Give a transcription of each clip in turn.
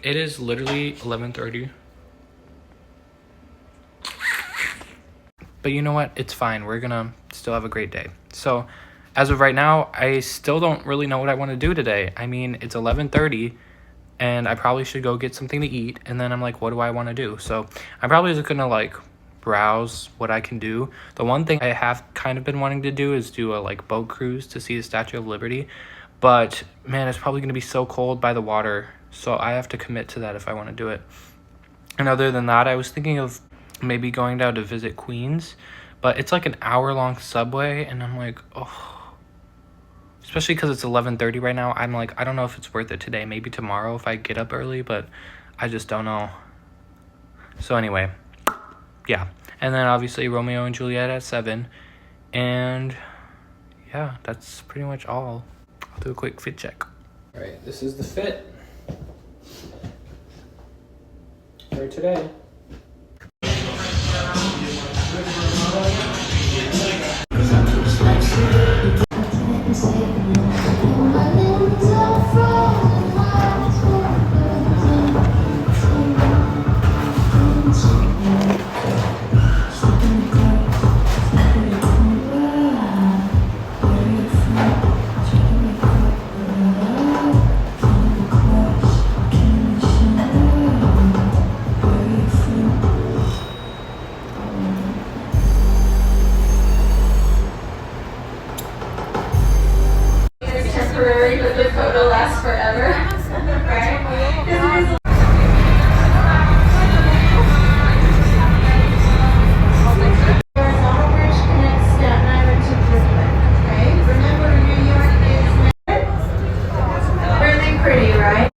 It is literally 11:30. But you know what? It's fine. We're gonna still have a great day. So, as of right now, I still don't really know what I want to do today. I mean, it's 11:30, and I probably should go get something to eat. And then I'm like, what do I want to do? So, I'm probably just gonna like browse what I can do. The one thing I have kind of been wanting to do is do a like boat cruise to see the Statue of Liberty. But man, it's probably gonna be so cold by the water. So I have to commit to that if I want to do it. And other than that, I was thinking of maybe going down to visit Queens, but it's like an hour-long subway, and I'm like, oh. Especially because it's 11:30 right now, I'm like, I don't know if it's worth it today. Maybe tomorrow if I get up early, but I just don't know. So anyway, yeah. And then obviously Romeo and Juliet at 7, and yeah, that's pretty much all. I'll do a quick fit check. All right, this is the fit for today. Temporary, but the photo lasts forever. Right? Really pretty, right?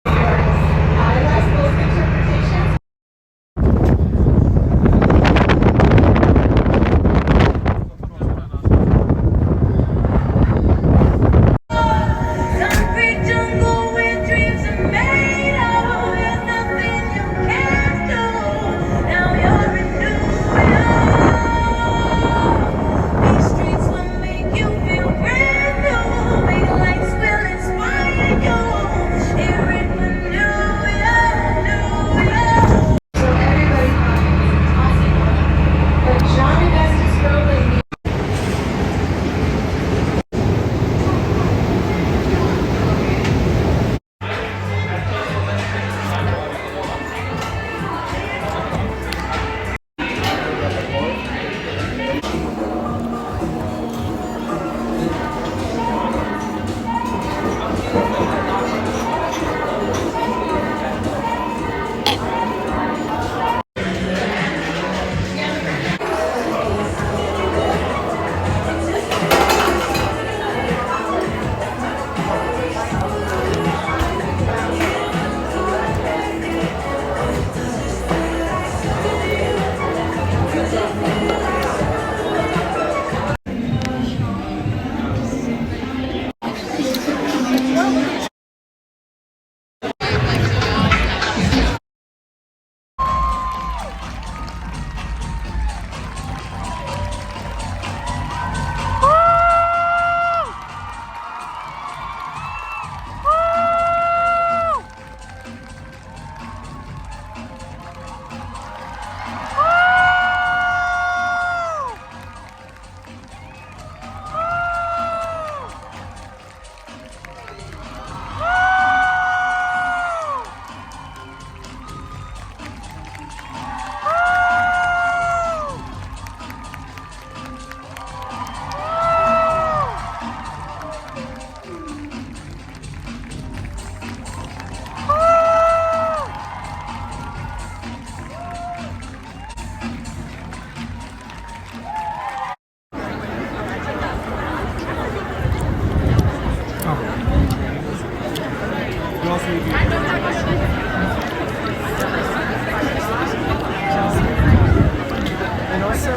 And also,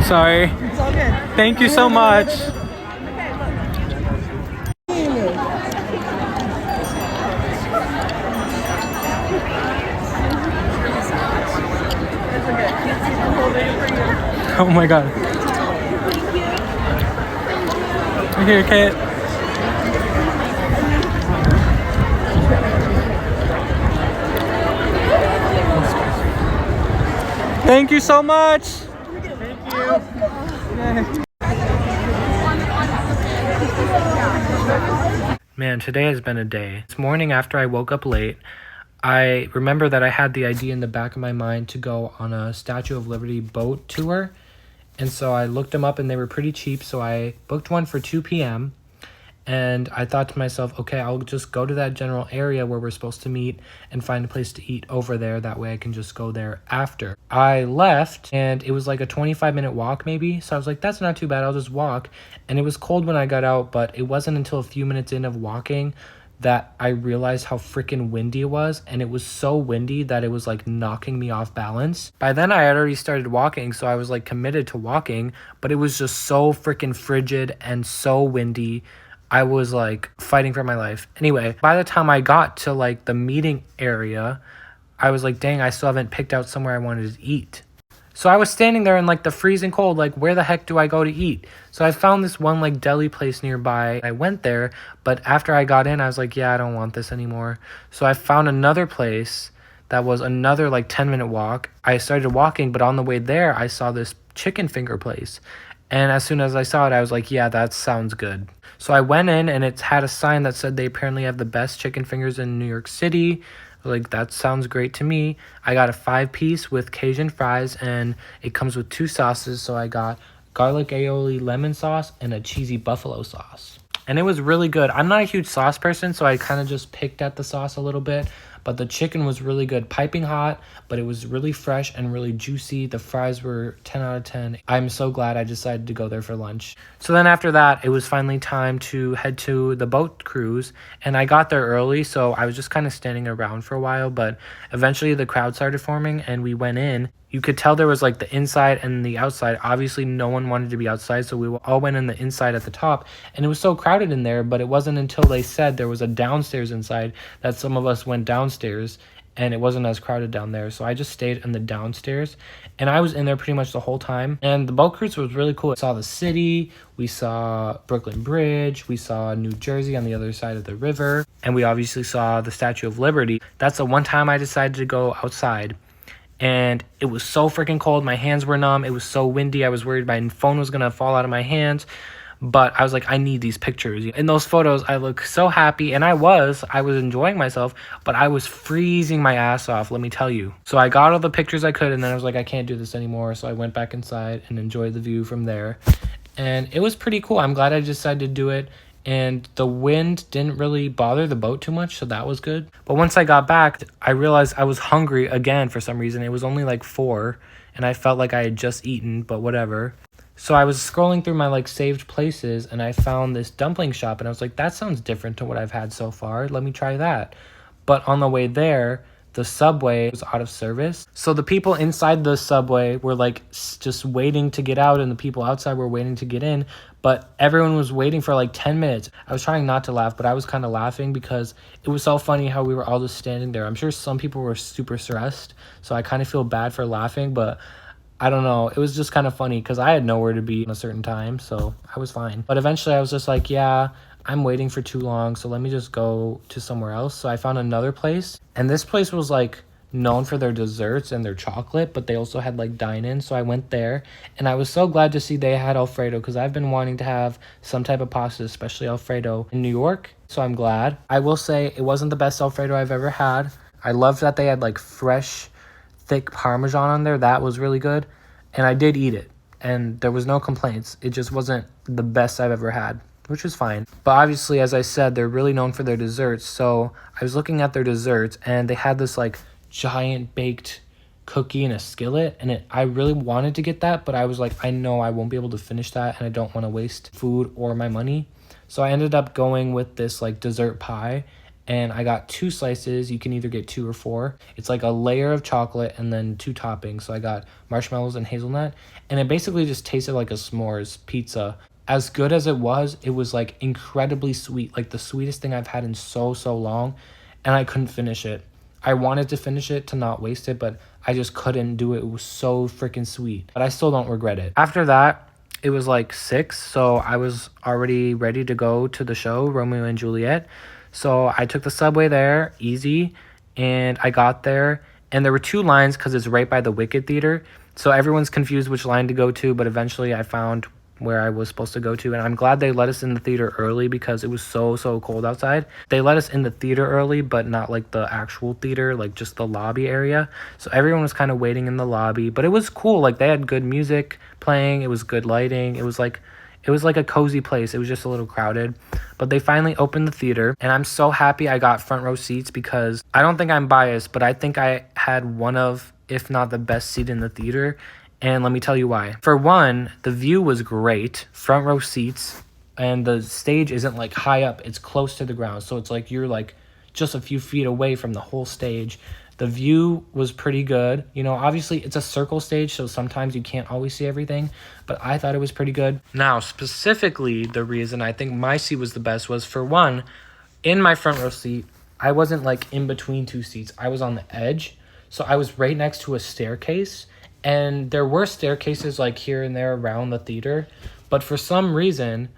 Sorry. it's all good. Thank you so much. It's okay. I'm holding it for you. Oh my god. Here, Kate. Thank you so much. Thank you. Man, today has been a day. This morning after I woke up late, I remember that I had the idea in the back of my mind to go on a Statue of Liberty boat tour. And so I looked them up and they were pretty cheap. So I booked one for 2 p.m. And I thought to myself, okay, I'll just go to that general area where we're supposed to meet and find a place to eat over there. That way I can just go there after. I left and it was like a 25-minute walk maybe. So I was like, that's not too bad. I'll just walk. And it was cold when I got out, but it wasn't until a few minutes in of walking that I realized how freaking windy it was. And it was so windy that it was like knocking me off balance. By then I had already started walking, so I was like committed to walking, but it was just so freaking frigid and so windy. I was like fighting for my life. Anyway, by the time I got to like the meeting area, I was like, dang, I still haven't picked out somewhere I wanted to eat. So I was standing there in like the freezing cold, like where the heck do I go to eat? So I found this one like deli place nearby. I went there, but after I got in, I was like, yeah, I don't want this anymore. So I found another place that was another like 10-minute walk. I started walking, but on the way there, I saw this chicken finger place. And as soon as I saw it, I was like, yeah, that sounds good. So I went in and it had a sign that said they apparently have the best chicken fingers in New York City. Like, that sounds great to me. I got a 5-piece with Cajun fries and it comes with 2 sauces. So I got garlic aioli lemon sauce and a cheesy buffalo sauce. And it was really good. I'm not a huge sauce person, so I kind of just picked at the sauce a little bit. But the chicken was really good, piping hot, but it was really fresh and really juicy. The fries were 10 out of 10. I'm so glad I decided to go there for lunch. So then after that, it was finally time to head to the boat cruise. And I got there early, so I was just kind of standing around for a while. But eventually the crowd started forming and we went in. You could tell there was like the inside and the outside. Obviously, no one wanted to be outside, so we all went in the inside at the top. And it was so crowded in there, but it wasn't until they said there was a downstairs inside that some of us went downstairs, and it wasn't as crowded down there. So I just stayed in the downstairs, and I was in there pretty much the whole time. And the boat cruise was really cool. We saw the city, we saw Brooklyn Bridge, we saw New Jersey on the other side of the river, and we obviously saw the Statue of Liberty. That's the one time I decided to go outside. And it was so freaking cold. My hands were numb. It was so windy. I was worried my phone was going to fall out of my hands. But I was like, I need these pictures. In those photos, I look so happy. And I was enjoying myself. But I was freezing my ass off, let me tell you. So I got all the pictures I could. And then I was like, I can't do this anymore. So I went back inside and enjoyed the view from there. And it was pretty cool. I'm glad I decided to do it. And the wind didn't really bother the boat too much, so that was good. But once I got back, I realized I was hungry again for some reason. It was only like 4, and I felt like I had just eaten, but whatever. So I was scrolling through my like saved places, and I found this dumpling shop, and I was like, that sounds different to what I've had so far. Let me try that. But on the way there, the subway was out of service. So the people inside the subway were like just waiting to get out, and the people outside were waiting to get in. But everyone was waiting for like 10 minutes. I was trying not to laugh, but I was kind of laughing because it was so funny how we were all just standing there. I'm sure some people were super stressed, so I kind of feel bad for laughing, but I don't know. It was just kind of funny because I had nowhere to be in a certain time, so I was fine. But eventually I was just like, yeah, I'm waiting for too long, so let me just go to somewhere else. So I found another place, and this place was like known for their desserts and their chocolate, but they also had like dine-in, so I went there, and I was so glad to see they had Alfredo because I've been wanting to have some type of pasta, especially Alfredo, in New York, so I'm glad. I will say it wasn't the best Alfredo I've ever had. I loved that they had like fresh, thick Parmesan on there. That was really good, and I did eat it, and there was no complaints. It just wasn't the best I've ever had, which was fine. But obviously, as I said, they're really known for their desserts, so I was looking at their desserts, and they had this like giant baked cookie in a skillet, and I really wanted to get that, but I was like, I know I won't be able to finish that, and I don't want to waste food or my money. So I ended up going with this like dessert pie, and I got 2 slices. You can either get 2 or 4. It's like a layer of chocolate and then 2 toppings. So I got marshmallows and hazelnut, and it basically just tasted like a s'mores pizza. As good as it was like incredibly sweet, like the sweetest thing I've had in so long, and I couldn't finish it. I wanted to finish it to not waste it, but I just couldn't do it. It was so freaking sweet. But I still don't regret it. After that, it was like 6, so I was already ready to go to the show, Romeo and Juliet. So I took the subway there, easy, and I got there. And there were 2 lines because it's right by the Wicked Theater. So everyone's confused which line to go to, but eventually I found where I was supposed to go to. And I'm glad they let us in the theater early because it was so cold outside. They let us in the theater early, but not like the actual theater, like just the lobby area. So everyone was kind of waiting in the lobby, but it was cool. Like they had good music playing. It was good lighting. It was like a cozy place. It was just a little crowded, but they finally opened the theater, and I'm so happy I got front row seats because I don't think I'm biased, but I think I had one of, if not the best seat in the theater. And let me tell you why. For one, the view was great, front row seats, and the stage isn't like high up, it's close to the ground. So it's like you're like just a few feet away from the whole stage. The view was pretty good. You know, obviously it's a circle stage, so sometimes you can't always see everything, but I thought it was pretty good. Now, specifically, the reason I think my seat was the best was, for one, in my front row seat, I wasn't like in between 2 seats. I was on the edge, so I was right next to a staircase. And there were staircases like here and there around the theater, but for some reason,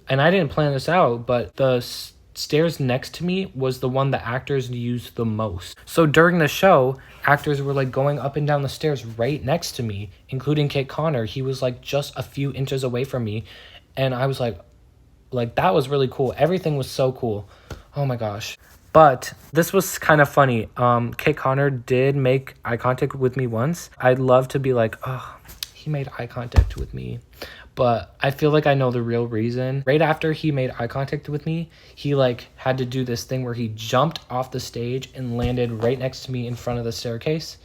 and I didn't plan this out, but the stairs next to me was the one the actors used the most. So during the show, actors were like going up and down the stairs right next to me, including Kit Connor. He was like just a few inches away from me, and I was like that was really cool. Everything was so cool. Oh my gosh. But this was kind of funny. Kit Connor did make eye contact with me once. I'd love to be like, oh, he made eye contact with me. But I feel like I know the real reason. Right after he made eye contact with me, he like had to do this thing where he jumped off the stage and landed right next to me in front of the staircase.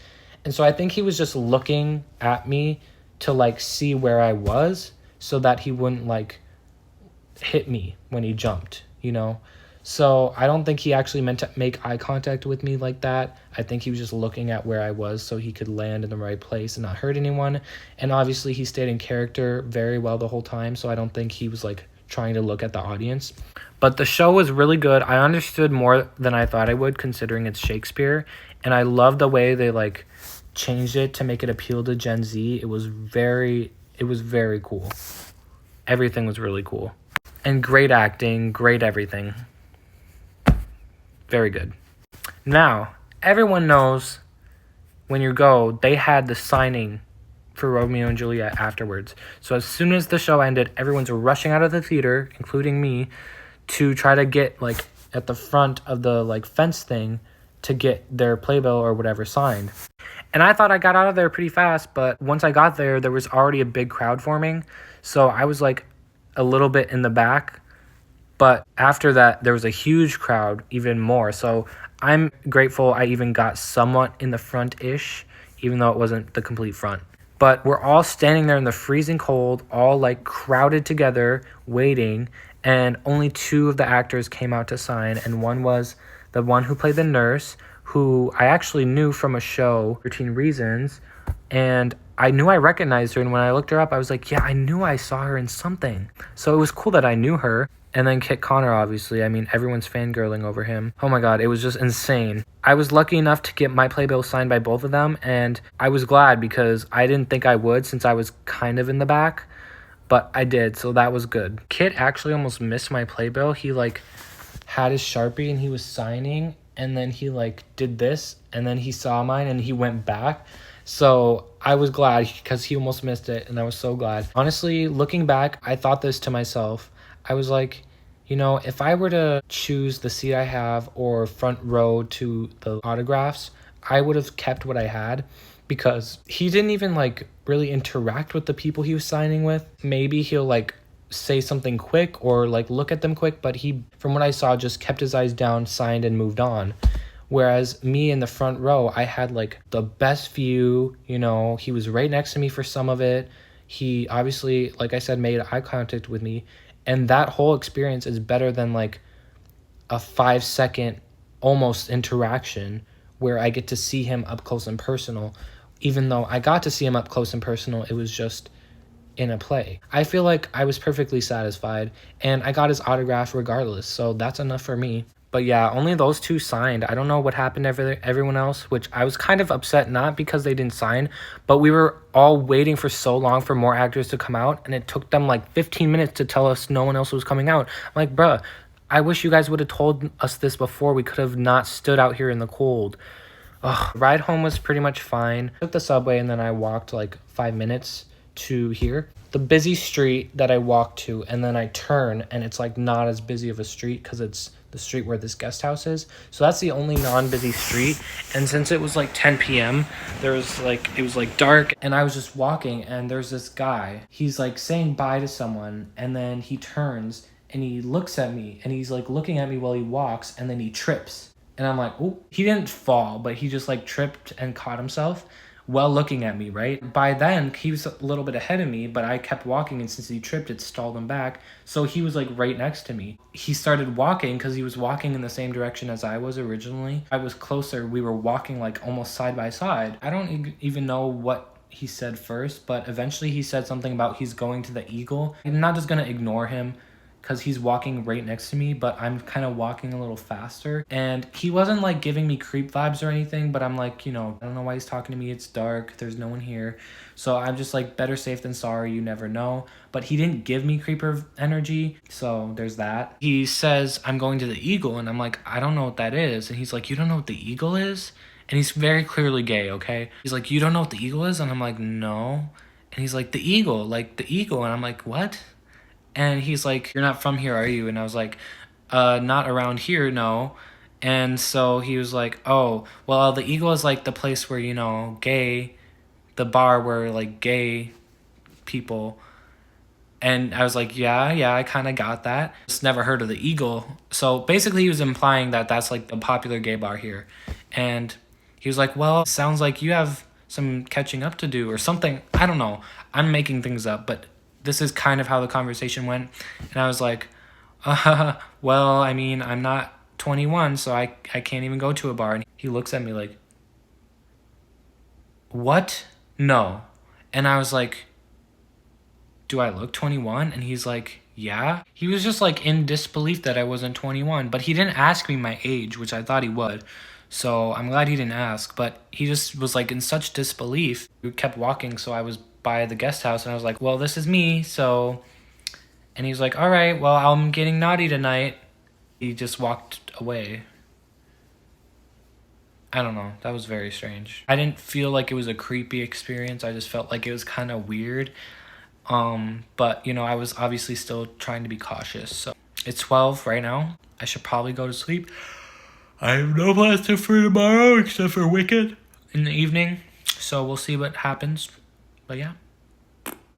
And so I think he was just looking at me to like see where I was so that he wouldn't like hit me when he jumped, you know? So I don't think he actually meant to make eye contact with me like that. I think he was just looking at where I was so he could land in the right place and not hurt anyone. And obviously he stayed in character very well the whole time, so I don't think he was like trying to look at the audience. But the show was really good. I understood more than I thought I would, considering it's Shakespeare. And I love the way they like changed it to make it appeal to Gen Z. It was very cool. Everything was really cool. And great acting, great everything. Very good. Now, everyone knows when you go, they had the signing for Romeo and Juliet afterwards. So as soon as the show ended, everyone's rushing out of the theater, including me, to try to get like at the front of the like fence thing to get their playbill or whatever signed. And I thought I got out of there pretty fast, but once I got there, there was already a big crowd forming. So I was like a little bit in the back. But after that, there was a huge crowd, even more. So I'm grateful I even got somewhat in the front-ish, even though it wasn't the complete front. But we're all standing there in the freezing cold, all like crowded together, waiting. And only 2 of the actors came out to sign. And one was the one who played the nurse, who I actually knew from a show, 13 Reasons. And I knew I recognized her. And when I looked her up, I was like, yeah, I knew I saw her in something. So it was cool that I knew her. And then Kit Connor, obviously. I mean, everyone's fangirling over him. Oh my god, it was just insane. I was lucky enough to get my playbill signed by both of them, and I was glad because I didn't think I would since I was kind of in the back, but I did, so that was good. Kit actually almost missed my playbill. He like had his Sharpie and he was signing, and then he like did this, and then he saw mine and he went back. So I was glad because he almost missed it, and I was so glad. Honestly, looking back, I thought this to myself. I was like, you know, if I were to choose the seat I have or front row to the autographs, I would have kept what I had because he didn't even like really interact with the people he was signing with. Maybe he'll like say something quick or like look at them quick, but he, from what I saw, just kept his eyes down, signed, and moved on. Whereas me in the front row, I had like the best view, you know, he was right next to me for some of it. He obviously, like I said, made eye contact with me. And that whole experience is better than like a 5-second almost interaction where I get to see him up close and personal. Even though I got to see him up close and personal, it was just in a play. I feel like I was perfectly satisfied and I got his autograph regardless. So that's enough for me. But yeah, only those two signed. I don't know what happened to everyone else, which I was kind of upset, not because they didn't sign, but we were all waiting for so long for more actors to come out, and it took them like 15 minutes to tell us no one else was coming out. I'm like, bruh, I wish you guys would have told us this before. We could have not stood out here in the cold. Ugh. Ride home was pretty much fine. Took the subway and then I walked like 5 minutes to here. The busy street that I walked to, and then I turn and it's like not as busy of a street because it's the street where this guest house is. So that's the only non-busy street. And since it was like 10 p.m., it was like dark, and I was just walking, and there's this guy. He's like saying bye to someone, and then he turns and he looks at me, and he's like looking at me while he walks, and then he trips. And I'm like, oh, he didn't fall, but he just like tripped and caught himself while looking at me, right? By then, he was a little bit ahead of me, but I kept walking, and since he tripped, it stalled him back. So he was like right next to me. He started walking because he was walking in the same direction as I was originally. I was closer. We were walking like almost side by side. I don't even know what he said first, but eventually he said something about he's going to the Eagle. I'm not just gonna ignore him because he's walking right next to me, but I'm kind of walking a little faster. And he wasn't like giving me creep vibes or anything, but I'm like, I don't know why he's talking to me. It's dark. There's no one here. So I'm just like, better safe than sorry. You never know. But he didn't give me creeper energy. So there's that. He says, I'm going to the Eagle. And I'm like, I don't know what that is. And he's like, you don't know what the Eagle is? And he's very clearly gay, okay? He's like, you don't know what the Eagle is? And I'm like, no. And he's like, the Eagle, like the Eagle. And I'm like, what? And he's like, you're not from here, are you? And I was like, not around here, no. And so he was like, oh, well, the Eagle is like the place where, gay, the bar where like gay people. And I was like, yeah, I kind of got that. Just never heard of the Eagle. So basically he was implying that that's like the popular gay bar here. And he was like, well, sounds like you have some catching up to do or something. I don't know. I'm making things up, but this is kind of how the conversation went. And I was like, well, I mean, I'm not 21, so I can't even go to a bar. And he looks at me like, what? No. And I was like, do I look 21? And he's like, yeah. He was just like in disbelief that I wasn't 21, but he didn't ask me my age, which I thought he would. So I'm glad he didn't ask, but he just was like in such disbelief. We kept walking, so I was by the guest house, and I was like, well, this is me, so. And he was like, all right, well, I'm getting naughty tonight. He just walked away. I don't know. That was very strange. I didn't feel like it was a creepy experience. I just felt like it was kind of weird. But, I was obviously still trying to be cautious. So it's 12 right now. I should probably go to sleep. I have no plans for tomorrow except for Wicked in the evening. So we'll see what happens. But yeah.